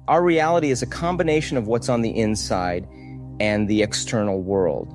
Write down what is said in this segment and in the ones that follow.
Our reality is a combination of what's on the inside and the external world.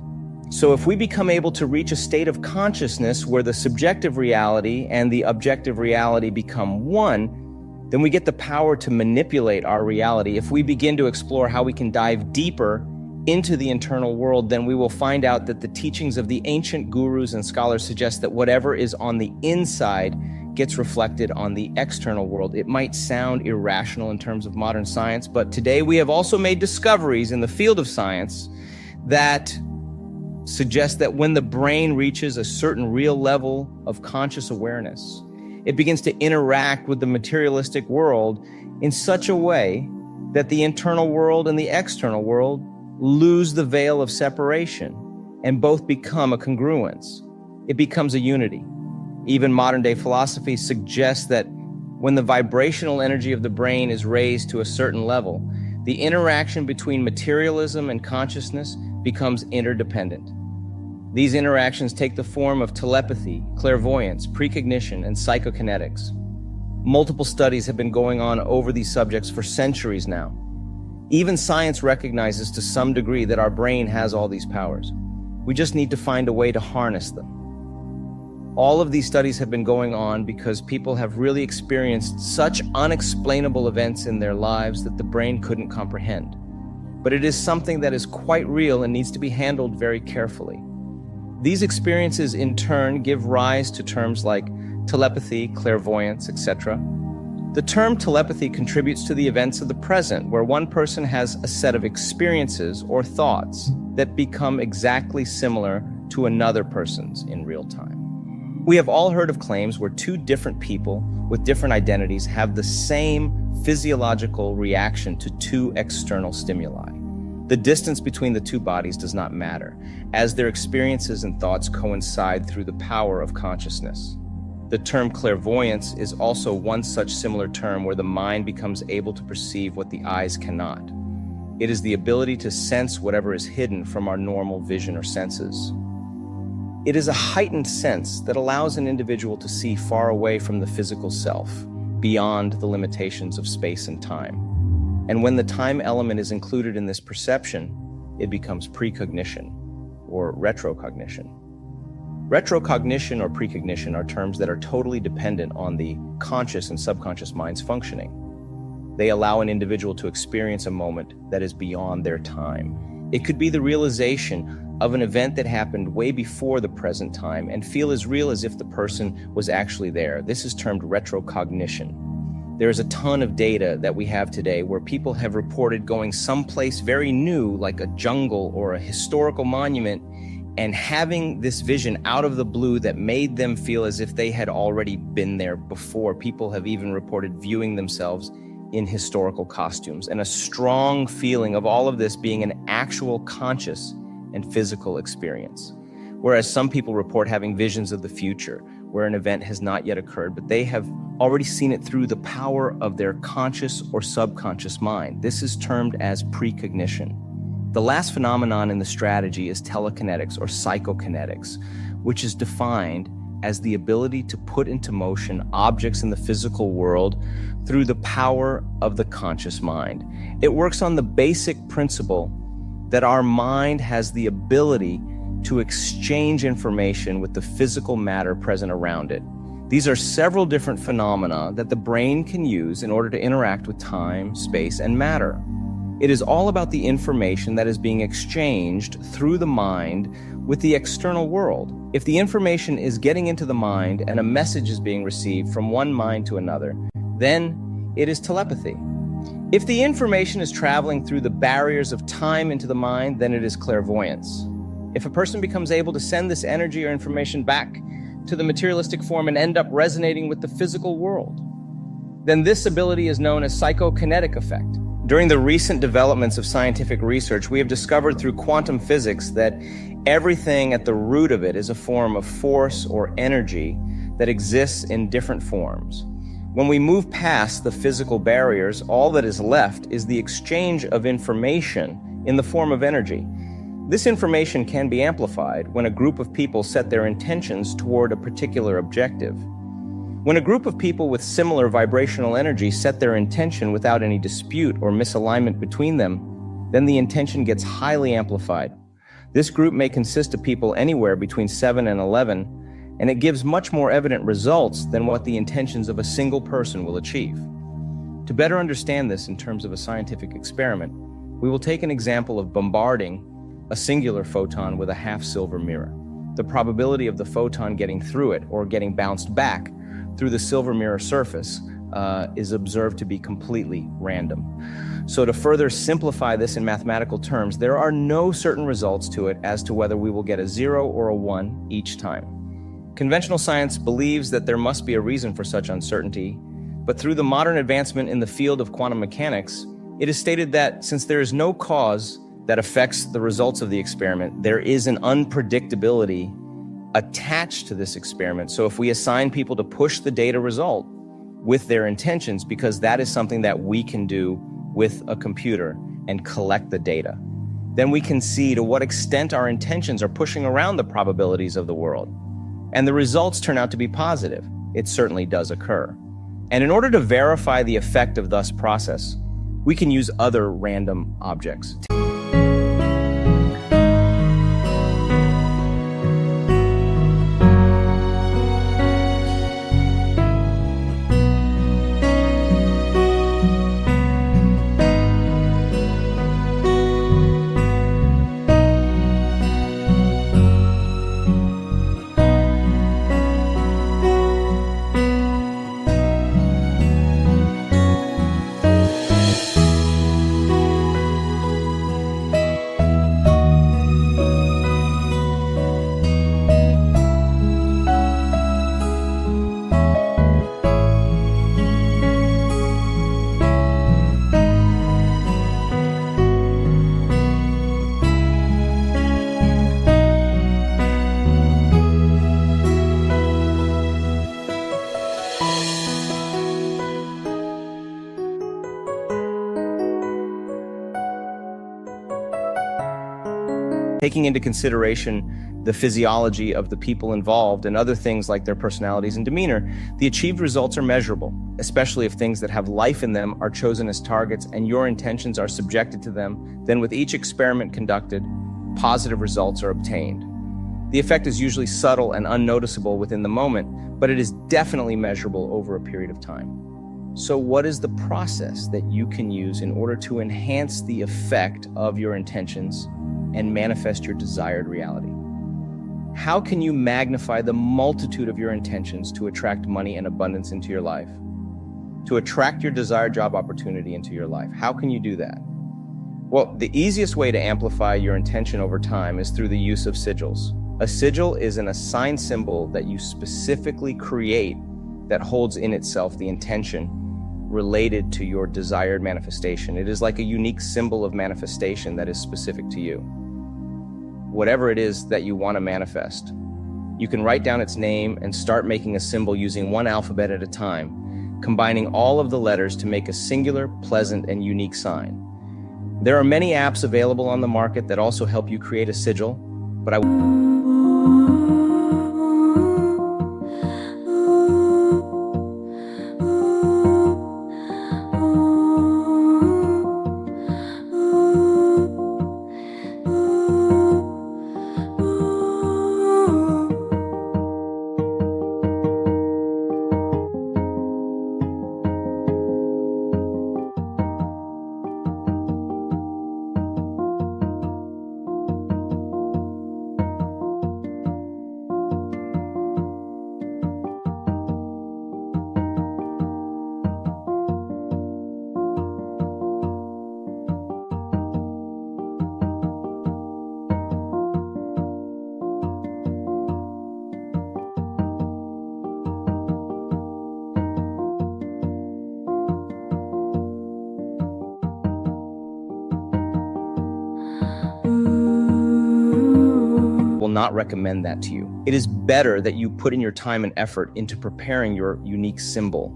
So if we become able to reach a state of consciousness where the subjective reality and the objective reality become one, then we get the power to manipulate our reality. If we begin to explore how we can dive deeper into the internal world, then we will find out that the teachings of the ancient gurus and scholars suggest that whatever is on the inside gets reflected on the external world. It might sound irrational in terms of modern science, but today we have also made discoveries in the field of science that suggest that when the brain reaches a certain real level of conscious awareness, it begins to interact with the materialistic world in such a way that the internal world and the external world lose the veil of separation and both become a congruence. It becomes a unity. Even modern-day philosophy suggests that when the vibrational energy of the brain is raised to a certain level, the interaction between materialism and consciousness becomes interdependent. These interactions take the form of telepathy, clairvoyance, precognition, and psychokinetics. Multiple studies have been going on over these subjects for centuries now. Even science recognizes to some degree that our brain has all these powers. We just need to find a way to harness them. All of these studies have been going on because people have really experienced such unexplainable events in their lives that the brain couldn't comprehend. But it is something that is quite real and needs to be handled very carefully. These experiences in turn give rise to terms like telepathy, clairvoyance, etc. The term telepathy contributes to the events of the present, where one person has a set of experiences or thoughts that become exactly similar to another person's in real time. We have all heard of claims where two different people with different identities have the same physiological reaction to two external stimuli. The distance between the two bodies does not matter, as their experiences and thoughts coincide through the power of consciousness. The term clairvoyance is also one such similar term where the mind becomes able to perceive what the eyes cannot. It is the ability to sense whatever is hidden from our normal vision or senses. It is a heightened sense that allows an individual to see far away from the physical self, beyond the limitations of space and time. And when the time element is included in this perception, it becomes precognition or retrocognition. Retrocognition or precognition are terms that are totally dependent on the conscious and subconscious mind's functioning. They allow an individual to experience a moment that is beyond their time. It could be the realization of an event that happened way before the present time and feel as real as if the person was actually there. This is termed retrocognition. There is a ton of data that we have today where people have reported going someplace very new, like a jungle or a historical monument, and having this vision out of the blue that made them feel as if they had already been there before. People have even reported viewing themselves in historical costumes, and a strong feeling of all of this being an actual conscious and physical experience. Whereas some people report having visions of the future, where an event has not yet occurred, but they have already seen it through the power of their conscious or subconscious mind. This is termed as precognition. The last phenomenon in the strategy is telekinetics or psychokinetics, which is defined as the ability to put into motion objects in the physical world through the power of the conscious mind. It works on the basic principle that our mind has the ability to exchange information with the physical matter present around it. These are several different phenomena that the brain can use in order to interact with time, space, and matter. It is all about the information that is being exchanged through the mind with the external world. If the information is getting into the mind and a message is being received from one mind to another, then it is telepathy. If the information is traveling through the barriers of time into the mind, then it is clairvoyance. If a person becomes able to send this energy or information back to the materialistic form and end up resonating with the physical world, then this ability is known as psychokinetic effect. During the recent developments of scientific research, we have discovered through quantum physics that everything at the root of it is a form of force or energy that exists in different forms. When we move past the physical barriers, all that is left is the exchange of information in the form of energy. This information can be amplified when a group of people set their intentions toward a particular objective. When a group of people with similar vibrational energy set their intention without any dispute or misalignment between them, then the intention gets highly amplified. This group may consist of people anywhere between 7 and 11, and it gives much more evident results than what the intentions of a single person will achieve. To better understand this in terms of a scientific experiment, we will take an example of bombarding a singular photon with a half-silver mirror. The probability of the photon getting through it or getting bounced back through the silver mirror surface is observed to be completely random. So to further simplify this in mathematical terms, there are no certain results to it as to whether we will get a 0 or a 1 each time. Conventional science believes that there must be a reason for such uncertainty, but through the modern advancement in the field of quantum mechanics, it is stated that since there is no cause that affects the results of the experiment, there is an unpredictability attached to this experiment. So if we assign people to push the data result with their intentions, because that is something that we can do with a computer and collect the data, then we can see to what extent our intentions are pushing around the probabilities of the world. And the results turn out to be positive. It certainly does occur. And in order to verify the effect of this process, we can use other random objects. Taking into consideration the physiology of the people involved and other things like their personalities and demeanor, the achieved results are measurable, especially if things that have life in them are chosen as targets and your intentions are subjected to them. Then with each experiment conducted, positive results are obtained. The effect is usually subtle and unnoticeable within the moment, but it is definitely measurable over a period of time. So what is the process that you can use in order to enhance the effect of your intentions and manifest your desired reality? How can you magnify the multitude of your intentions to attract money and abundance into your life? To attract your desired job opportunity into your life? How can you do that? Well, the easiest way to amplify your intention over time is through the use of sigils. A sigil is an assigned symbol that you specifically create that holds in itself the intention related to your desired manifestation. It is like a unique symbol of manifestation that is specific to you. Whatever it is that you want to manifest, you can write down its name and start making a symbol using one alphabet at a time, combining all of the letters to make a singular, pleasant, and unique sign. There are many apps available on the market that also help you create a sigil, but not recommend that to you. It is better that you put in your time and effort into preparing your unique symbol.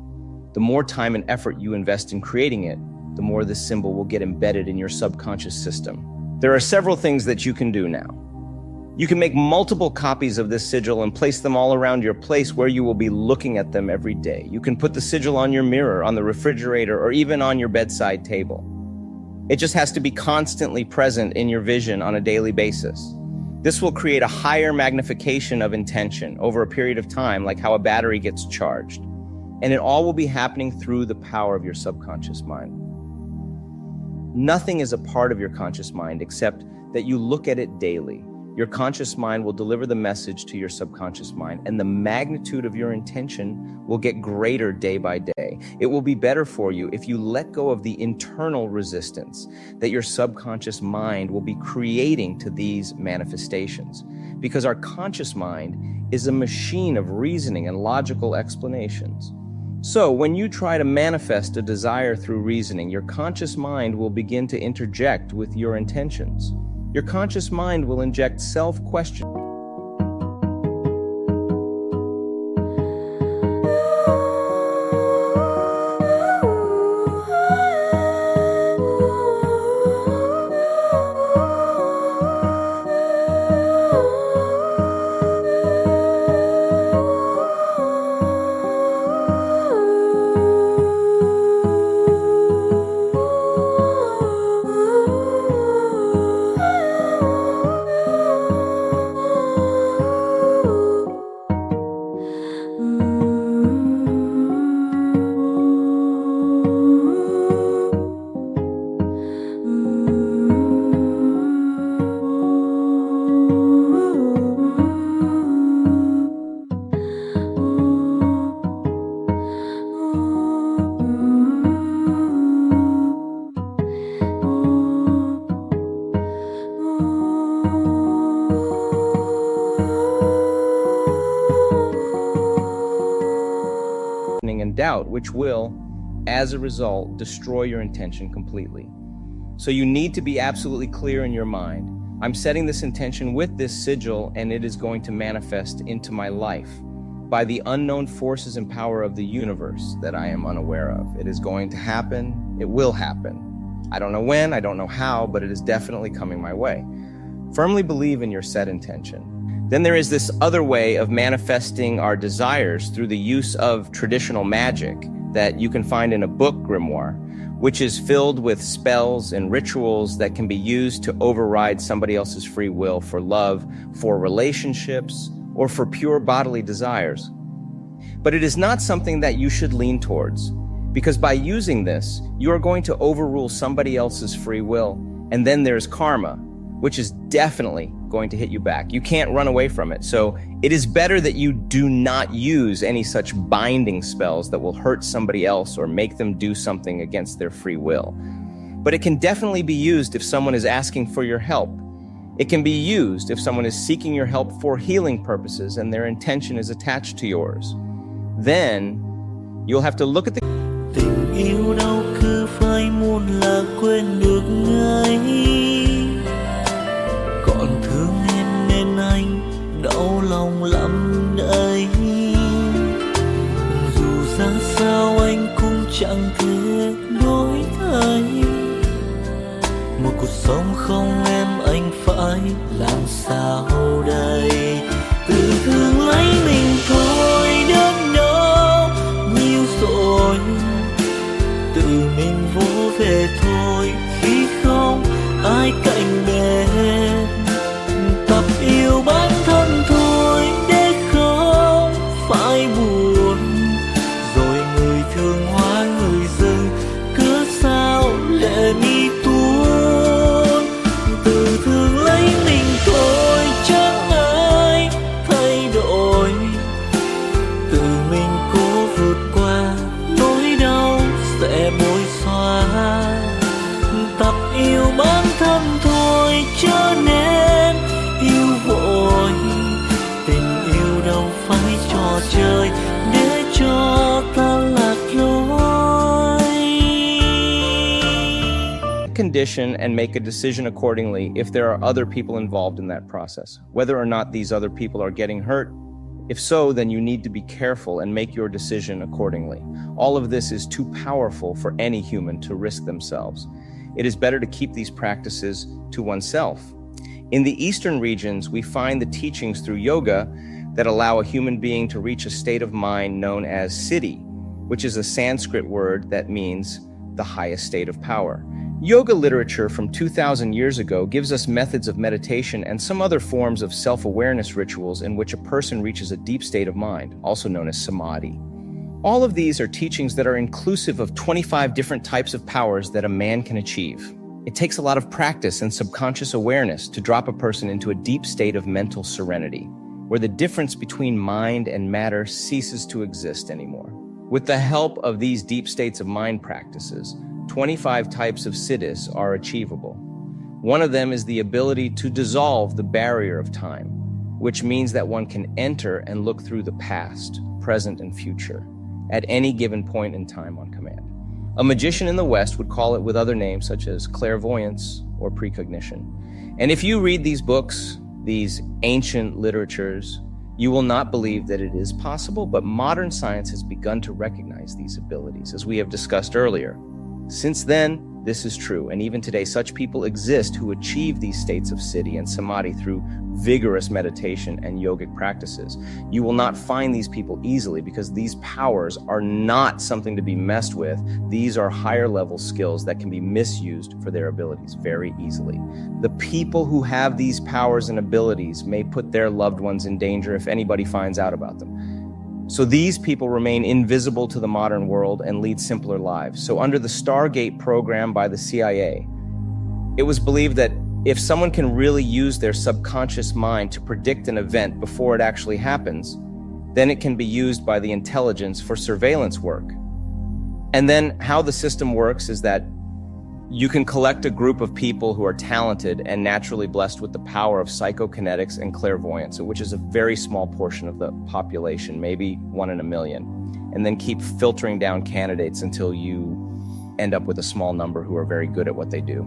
The more time and effort you invest in creating it, the more this symbol will get embedded in your subconscious system. There are several things that you can do now. You can make multiple copies of this sigil and place them all around your place where you will be looking at them every day. You can put the sigil on your mirror, on the refrigerator, or even on your bedside table. It just has to be constantly present in your vision on a daily basis. This will create a higher magnification of intention over a period of time, like how a battery gets charged. And it all will be happening through the power of your subconscious mind. Nothing is a part of your conscious mind except that you look at it daily. Your conscious mind will deliver the message to your subconscious mind, and the magnitude of your intention will get greater day by day. It will be better for you if you let go of the internal resistance that your subconscious mind will be creating to these manifestations, because our conscious mind is a machine of reasoning and logical explanations. So when you try to manifest a desire through reasoning, your conscious mind will begin to interject with your intentions. Your conscious mind will inject self-question. And doubt, which will, as a result, destroy your intention completely. So you need to be absolutely clear in your mind. I'm setting this intention with this sigil, and it is going to manifest into my life by the unknown forces and power of the universe that I am unaware of. It is going to happen. It will happen. I don't know when, I don't know how, but it is definitely coming my way. Firmly believe in your set intention. Then there is this other way of manifesting our desires through the use of traditional magic that you can find in a book grimoire, which is filled with spells and rituals that can be used to override somebody else's free will for love, for relationships, or for pure bodily desires. But it is not something that you should lean towards, because by using this, you are going to overrule somebody else's free will, and then there's karma, which is definitely going to hit you back. You can't run away from it. So it is better that you do not use any such binding spells that will hurt somebody else or make them do something against their free will. But it can definitely be used if someone is asking for your help. It can be used if someone is seeking your help for healing purposes and their intention is attached to yours. Then you'll have to look at the tình yêu đâu cứ phải muốn là quên được ngay. Còn thương em nên anh đau lòng lắm đấy. Dù ra sao anh cũng chẳng thể đổi thay. Một cuộc sống không em anh phải làm sao đây. Tự thương lấy mình thôi đến đâu nhiều rồi. Tự mình vô về thôi khi không ai cạnh bên. Tập yêu bản thân thôi để không phải buồn. Rồi người thương hoa người dưng cứ sao lệ mi tuôn. Tự thương lấy mình thôi chẳng ai thay đổi. Tự mình cố vượt qua nỗi đau sẽ bối xóa. Tập yêu bản thân thôi cho nên yêu vội. Tình yêu đâu phải trò chơi để cho ta lạc lối. condition and make a decision accordingly if there are other people involved in that process, whether or not these other people are getting hurt. If so, then you need to be careful and make your decision accordingly. All of this is too powerful for any human to risk themselves. It is better to keep these practices to oneself. In the eastern regions, we find the teachings through yoga that allow a human being to reach a state of mind known as siddhi, which is a Sanskrit word that means the highest state of power. Yoga literature from 2,000 years ago gives us methods of meditation and some other forms of self-awareness rituals in which a person reaches a deep state of mind, also known as samadhi. All of these are teachings that are inclusive of 25 different types of powers that a man can achieve. It takes a lot of practice and subconscious awareness to drop a person into a deep state of mental serenity, where the difference between mind and matter ceases to exist anymore. With the help of these deep states of mind practices, 25 types of siddhis are achievable. One of them is the ability to dissolve the barrier of time, which means that one can enter and look through the past, present, and future at any given point in time on command. A magician in the West would call it with other names such as clairvoyance or precognition. And if you read these books, these ancient literatures, you will not believe that it is possible, but modern science has begun to recognize these abilities, as we have discussed earlier. Since then, this is true, and even today, such people exist who achieve these states of siddhi and samadhi through vigorous meditation and yogic practices. You will not find these people easily because these powers are not something to be messed with. These are higher level skills that can be misused for their abilities very easily. The people who have these powers and abilities may put their loved ones in danger if anybody finds out about them. So these people remain invisible to the modern world and lead simpler lives. So under the Stargate program by the CIA, it was believed that if someone can really use their subconscious mind to predict an event before it actually happens, then it can be used by the intelligence for surveillance work. And then how the system works is that you can collect a group of people who are talented and naturally blessed with the power of psychokinetics and clairvoyance, which is a very small portion of the population, maybe 1 in a million, and then keep filtering down candidates until you end up with a small number who are very good at what they do.